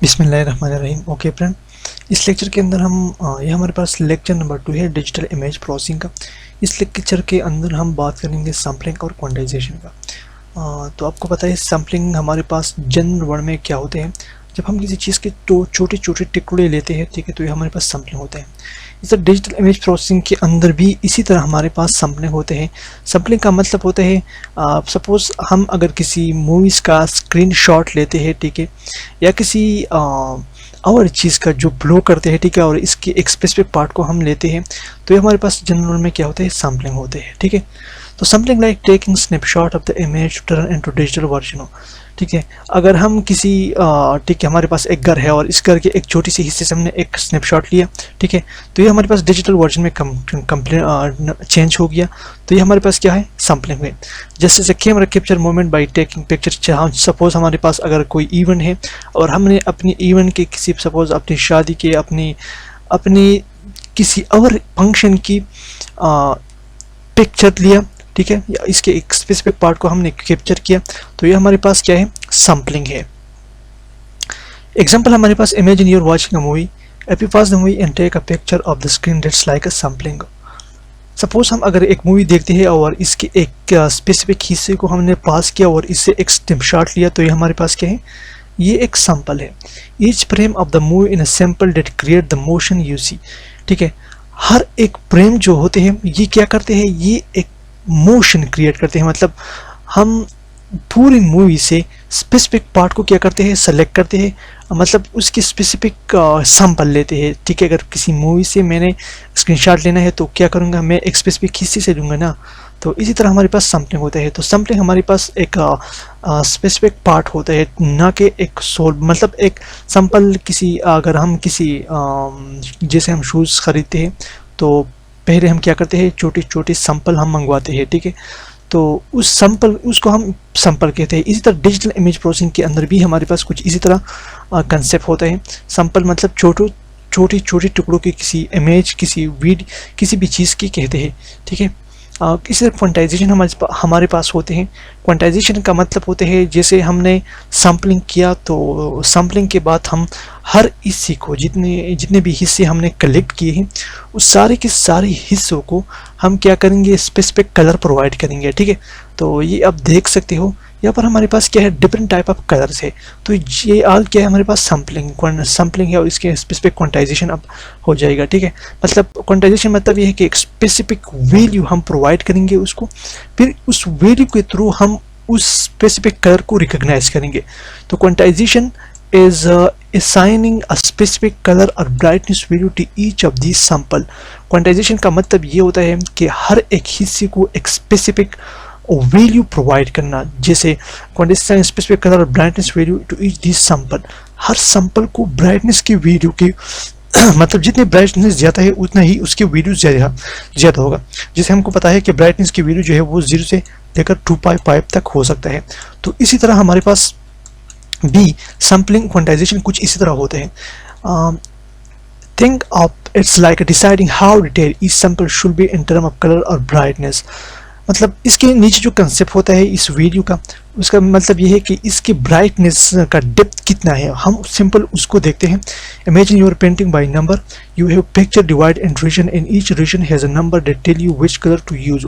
बिस्मिल्लाहिर्रहमानिर्रहीम। Okay friend, इस lecture के अंदर हम ये हमारे पास लेक्चर नंबर 2 है डिजिटल इमेज प्रोसेसिंग का। इस लेक्चर के अंदर हम बात करेंगे सैम्पलिंग और क्वांटाइजेशन का। तो आपको पता है सैम्पलिंग हमारे पास जनरल वर्ड में क्या होते हैं। जब हम किसी चीज़ के तो छोटे छोटे टुकड़े लेते हैं, ठीक है, तो ये हमारे पास सैम्पलिंग होते हैं। इस डिजिटल इमेज प्रोसेसिंग के अंदर भी इसी तरह हमारे पास सैम्पलिंग होते हैं। सैम्पलिंग का मतलब होता है सपोज़ हम अगर किसी मूवीज़ का स्क्रीनशॉट लेते हैं, ठीक है, या किसी और चीज़ का जो ब्लो करते हैं, ठीक है, और इसके एक स्पेसिफिक पार्ट को हम लेते हैं, तो ये हमारे पास जनरल में क्या होते हैं, सैम्पलिंग होते हैं, ठीक है। तो sampling like taking snapshot of the image turn into digital version हो, ठीक है। अगर हम किसी ठीक है, हमारे पास एक घर है और इस घर के एक छोटी सी हिस्से से हमने एक स्नैपशॉट लिया, ठीक है, तो ये हमारे पास डिजिटल वर्जन में चेंज हो गया, तो ये हमारे पास क्या है, सैम्पलिंग है। जैसे से camera capture moment by taking picture. Suppose हमारे पास अगर कोई इवेंट है और हमने अपनी इवेंट के किसी सपोज अपनी शादी के अपनी किसी और फंक्शन की पिक्चर लिया, ठीक है, या इसके एक स्पेसिफिक पार्ट को हमने कैप्चर किया, तो ये हमारे पास क्या है, सैम्पलिंग है। एग्जांपल हमारे पास imagine you're watching a movie, if you pause the movie and take a picture of the screen, that's like a sampling. Suppose हम अगर एक मूवी देखते हैं और इसके एक स्पेसिफिक हिस्से को हमने पास किया और इससे एक स्नैपशॉट लिया, तो ये हमारे पास क्या है, ये एक सैंपल है। Each frame of the movie in a sample that create the motion you see, ठीक है। हर एक फ्रेम जो होते हैं ये क्या करते हैं, ये एक मोशन क्रिएट करते हैं। मतलब हम पूरी मूवी से स्पेसिफिक पार्ट को क्या करते हैं, सेलेक्ट करते हैं, मतलब उसकी स्पेसिफिक सैंपल लेते हैं, ठीक है। अगर किसी मूवी से मैंने स्क्रीनशॉट लेना है तो क्या करूँगा, मैं एक स्पेसिफिक हिस्से से लूँगा ना। तो इसी तरह हमारे पास सैम्पलिंग होता है। तो सैम्पलिंग हमारे पास एक स्पेसिफिक पार्ट होता है, ना कि एक सोल, मतलब एक सैंपल किसी, अगर हम किसी जैसे हम शूज़ खरीदते हैं तो पहले हम क्या करते हैं, छोटी छोटी सैंपल हम मंगवाते हैं, ठीक है। तो उस सैंपल, उसको हम सैंपल कहते हैं। इसी तरह डिजिटल इमेज प्रोसेसिंग के अंदर भी हमारे पास कुछ इसी तरह कंसेप्ट होता है। सैंपल मतलब छोटी छोटी टुकड़ों की किसी इमेज, किसी वीडियो, किसी भी चीज़ की कहते हैं, ठीक है। इसी तरह क्वांटाइजेशन हमारे पास होते हैं। क्वांटाइजेशन का मतलब होते हैं जैसे हमने सैम्पलिंग किया, तो सैम्पलिंग के बाद हम हर हिस्से को, जितने भी हिस्से हमने कलेक्ट किए हैं, उस सारे के सारे हिस्सों को हम क्या करेंगे, स्पेसिफिक कलर प्रोवाइड करेंगे, ठीक है। तो ये आप देख सकते हो यहाँ पर हमारे पास क्या है, डिफरेंट टाइप ऑफ कलर्स है। तो ये आल क्या है, हमारे पास सैम्पलिंग है और इसके स्पेसिफिक क्वांटाइजेशन अब हो जाएगा, ठीक है। मतलब क्वांटाइजेशन मतलब ये है कि एक स्पेसिफिक वैल्यू हम प्रोवाइड करेंगे उसको, फिर उस वैल्यू के थ्रू हम उस स्पेसिफिक कलर को रिकॉग्नाइज करेंगे। तो quantization is assigning a specific color or brightness value to each of these sample। Quantization का मतलब ये होता है कि हर एक हिस्से को एक स्पेसिफिक वैल्यू प्रोवाइड करना। जैसे क्वांटाइजेशन स्पेसिफिक कलर और brightness value to each this sample, हर सैंपल को ब्राइटनेस की वैल्यू की मतलब जितनी ब्राइटनेस ज़्यादा है उतना ही उसकी वैल्यू ज़्यादा होगा। जैसे हमको पता है कि ब्राइटनेस की वैल्यू जो है वो 0 से लेकर 2.5 तक हो सकता है। तो इसी तरह हमारे पास भी सैम्पलिंग क्वांटाइजेशन कुछ इसी तरह होते हैं। Think of its like deciding how detail each sample should be in term of colour और ब्राइटनेस। मतलब इसके नीचे जो कंसेप्ट होता है इस वीडियो का, उसका मतलब ये है कि इसकी ब्राइटनेस का डेप्थ कितना है। हम सिंपल उसको देखते हैं। Imagine your painting by number, you have picture divide in region, in each region has a number that tell you which colour to use,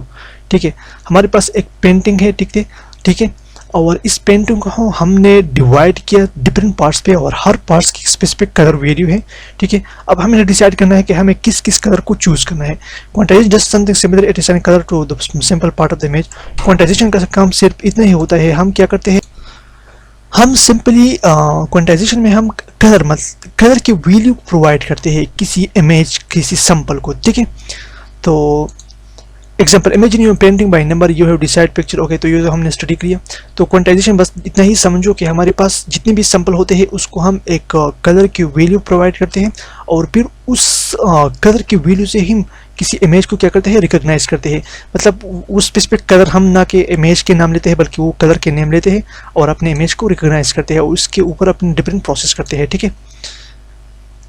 ठीक है। हमारे पास एक पेंटिंग है, ठीक है, और इस पेंटिंग को हमने डिवाइड किया डिफरेंट पार्ट्स पे और हर पार्ट्स की स्पेसिफिक कलर वैल्यू है, ठीक है। अब हमें डिसाइड करना है कि हमें किस किस कलर को चूज करना है। Quantisation just something similar, it assign colour to the simple part of the image. Quantisation का काम सिर्फ इतना ही होता है, हम क्या करते हैं, हम सिंपली क्वांटाइजेशन में हम कलर की वैल्यू प्रोवाइड करते हैं किसी इमेज, किसी सैंपल को, ठीक है। तो example, imagine you painting by number, you have decide picture, okay. तो ये तो हमने स्टडी किया। तो क्वांटाइजेशन बस इतना ही समझो कि हमारे पास जितने भी सैंपल होते हैं उसको हम एक कलर की वैल्यू प्रोवाइड करते हैं और फिर उस कलर की वैल्यू से हम किसी इमेज को क्या करते हैं, रिकॉग्नाइज करते हैं। मतलब उस स्पेसिफिक कलर हम ना कि इमेज के नाम लेते हैं बल्कि वो कलर के नेम लेते हैं और अपने इमेज को रिकॉग्नाइज करते हैं और उसके ऊपर अपने डिफरेंट प्रोसेस करते हैं, ठीक है।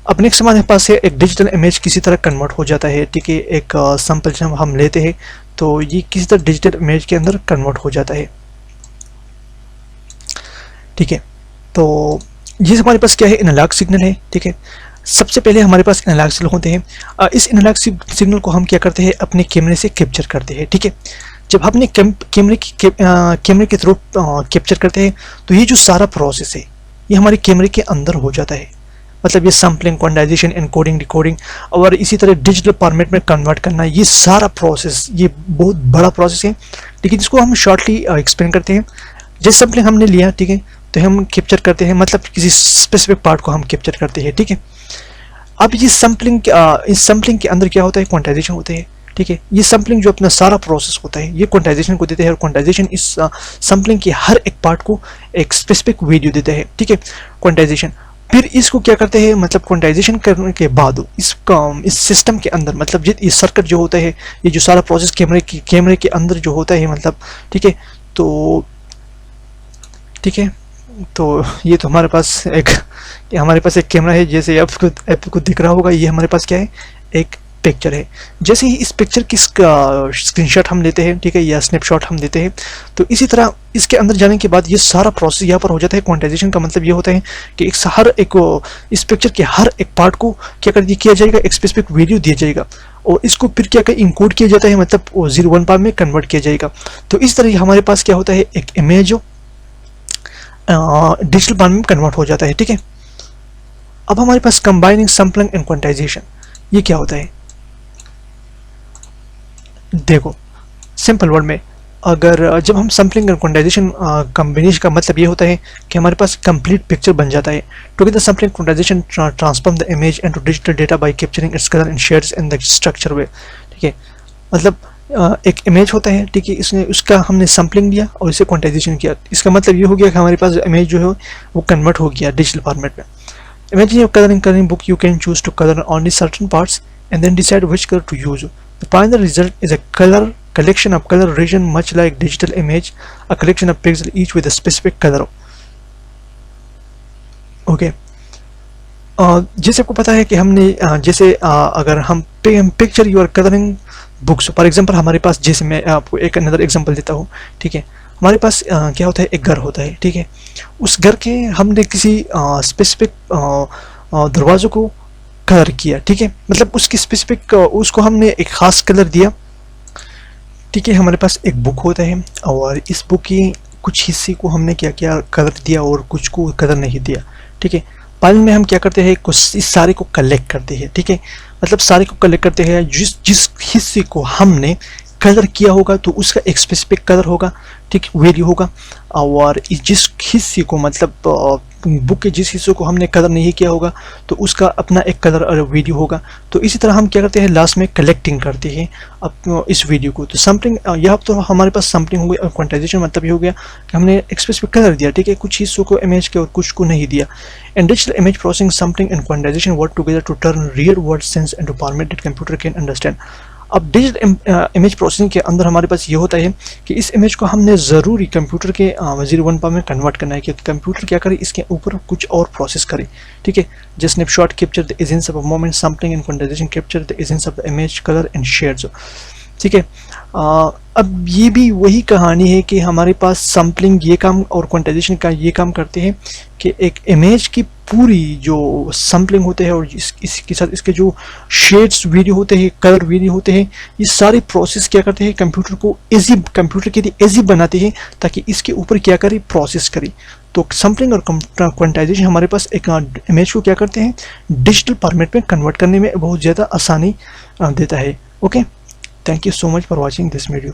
अब नेक्स्ट हमारे पास है एक डिजिटल इमेज किसी तरह कन्वर्ट हो जाता है, ठीक है। एक सैंपल जब हम लेते हैं तो ये किसी तरह डिजिटल इमेज के अंदर कन्वर्ट हो जाता है, ठीक है। तो ये हमारे पास क्या है, एनालॉग सिग्नल है, ठीक है। सबसे पहले हमारे पास एनालॉग सिग्नल होते हैं। इस एनालॉग सिग्नल को हम क्या करते हैं, अपने कैमरे से कैप्चर करते हैं, ठीक है। जब अपने कैमरे के थ्रू कैप्चर करते हैं तो ये जो सारा प्रोसेस है ये हमारे कैमरे के अंदर हो जाता है। मतलब ये सैम्पलिंग, क्वांटाइजेशन, एनकोडिंग, डिकोडिंग और इसी तरह डिजिटल फॉर्मेट में कन्वर्ट करना, ये सारा प्रोसेस ये बहुत बड़ा प्रोसेस है, लेकिन इसको हम शॉर्टली एक्सप्लेन करते हैं। जैसे सैम्पलिंग हमने लिया, ठीक है, तो हम कैप्चर करते हैं, मतलब किसी स्पेसिफिक पार्ट को हम कैप्चर करते हैं, ठीक है। अब ये इस सैम्पलिंग के अंदर क्या होता है, क्वांटाइजेशन होते हैं, ठीक है। ये सैम्पलिंग जो अपना सारा प्रोसेस होता है ये क्वांटाइजेशन को देते हैं, और क्वांटाइजेशन इस सैम्पलिंग के हर एक पार्ट को एक स्पेसिफिक वैल्यू देते हैं, ठीक है, क्वांटाइजेशन। फिर इसको क्या करते हैं, मतलब क्वांटाइजेशन करने के बाद इस सिस्टम के अंदर, मतलब ये सर्किट जो होता है, ये जो सारा प्रोसेस कैमरे के अंदर जो होता है, मतलब ठीक है, ठीक है। तो ये तो हमारे पास एक कैमरा है, जैसे आपको दिख रहा होगा, ये हमारे पास क्या है, एक पिक्चर है। जैसे ही इस पिक्चर की स्क्रीनशॉट हम लेते हैं, ठीक है, या स्नैपशॉट हम लेते हैं, तो इसी तरह इसके अंदर जाने के बाद ये सारा प्रोसेस यहाँ पर हो जाता है। क्वांटाइजेशन का मतलब ये होता है कि इस पिक्चर के हर एक पार्ट को किया जाएगा, एक स्पेसिफिक वैल्यू दिया जाएगा, और इसको फिर क्या इंकोड किया जाता है, मतलब 0-1 पार्ट में कन्वर्ट किया जाएगा। तो इस तरह हमारे पास क्या होता है, एक इमेज जो डिजिटल फॉर्म में कन्वर्ट हो जाता है, ठीक है। अब हमारे पास कंबाइनिंग सैम्पलिंग एंड क्वांटाइजेशन, ये क्या होता है, देखो सिंपल वर्ड में, अगर जब हम सैम्पलिंग एंड क्वांटाइजेशन कॉम्बिनेशन का मतलब ये होता है कि हमारे पास कंप्लीट पिक्चर बन जाता है। Together sampling quantization transform the image into digital data by capturing its colour and shades in the structure way, ठीक है। मतलब एक इमेज होता है, ठीक है, इसने उसका हमने सैम्पलिंग लिया और इसे क्वांटाइजेशन किया। इसका मतलब ये हो गया कि हमारे पास इमेज जो है वो कन्वर्ट हो गया डिजिटल फॉर्मेट में। Imagine you're coloring book, you can choose to color only certain parts and then decide which color to use. The final result is a collection of color region, much like digital image, a collection of pixels each with a specific color. Okay. जैसे आपको पता है कि हमने जैसे अगर हम picture you are colouring books, for example हमारे पास, जैसे मैं आपको एक अनदर एग्जांपल देता हूँ, ठीक है। हमारे पास क्या होता है, एक घर होता है, ठीक है। उस घर के हमने किसी स्पेसिफिक दरवाज़ों को कलर किया, ठीक है, मतलब उसकी स्पेसिफिक उसको हमने एक ख़ास कलर दिया, ठीक है। हमारे पास एक बुक होता है और इस बुक की कुछ हिस्से को हमने क्या किया, कलर दिया, और कुछ को कलर नहीं दिया, ठीक है। बाद में हम क्या करते हैं, कुछ इस सारे को कलेक्ट करते हैं, ठीक है, मतलब सारे को कलेक्ट करते हैं। जिस हिस्से को हमने कलर किया होगा तो उसका एक स्पेसिफिक कलर होगा, ठीक, वैल्यू होगा, और जिस हिस्से को, मतलब बुक के जिस हिस्से को हमने कलर नहीं किया होगा तो उसका अपना एक कलर और वैल्यू होगा। तो इसी तरह हम क्या करते हैं, लास्ट में कलेक्टिंग करते हैं इस वैल्यू को। तो सैम्पलिंग, यहाँ तो हमारे पास सैम्पलिंग हो गई, और क्वांटाइजेशन मतलब ये हो गया कि हमने एक स्पेसिफिक कलर दिया, ठीक है, कुछ हिस्सों को इमेज के और कुछ को नहीं दिया। And digital image processing, sampling and quantisation work together to turn real world sense into format that computer can understand. अब डिजिटल इमेज प्रोसेसिंग के अंदर हमारे पास ये होता है कि इस इमेज को हमने ज़रूरी कंप्यूटर के 0-1 पार्ट में कन्वर्ट करना है, क्योंकि कंप्यूटर क्या करे, इसके ऊपर कुछ और प्रोसेस करे, ठीक है। जैसे snapshot capture the essence of a moment, sampling and quantization capture the essence of the image, colour and shades, ठीक है। अब ये भी वही कहानी है कि हमारे पास सैम्पलिंग ये काम और क्वांटाइजेशन का ये काम करते हैं कि एक इमेज की पूरी जो सैम्पलिंग होते हैं और इसके साथ इसके जो शेड्स वीडियो होते हैं, कलर वीडियो होते हैं, ये सारे प्रोसेस क्या करते हैं, कंप्यूटर के लिए ईजी बनाते हैं ताकि इसके ऊपर क्या करे, प्रोसेस करे। तो सैम्पलिंग और क्वांटाइजेशन हमारे पास एक इमेज को क्या करते हैं, डिजिटल फॉर्मेट में कन्वर्ट करने में बहुत ज़्यादा आसानी देता है। Okay, thank you so much for watching this video.